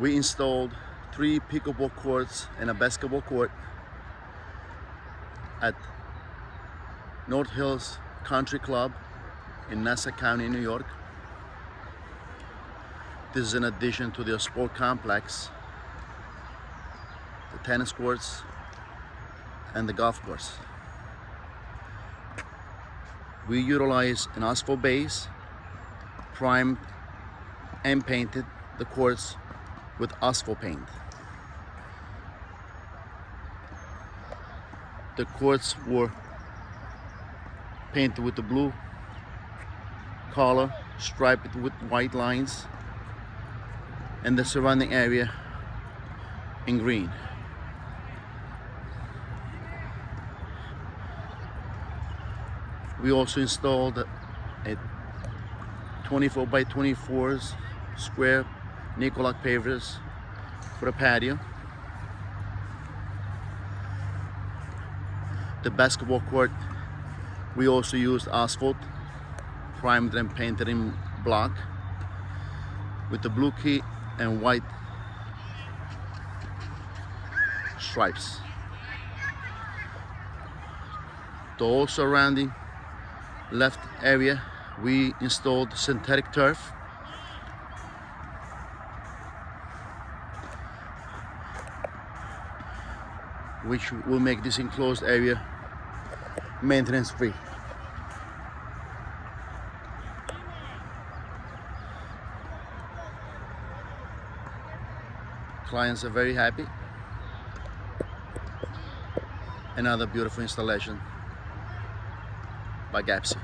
We installed 3 pickleball courts and a basketball court at North Hills Country Club in Nassau County, New York. This is in addition to the sport complex, the tennis courts, and the golf course. We utilize an asphalt base, primed and painted the courts with asphalt paint. The courts were painted with the blue color, striped with white lines, and the surrounding area in green. We also installed a 24 by 24 square nickel lock pavers for the patio. The basketball court, we also used asphalt, primed and painted in black with the blue key and white stripes. The whole surrounding left area, we installed synthetic turf, which will make this enclosed area maintenance free. Clients are very happy. Another beautiful installation by Gapsy.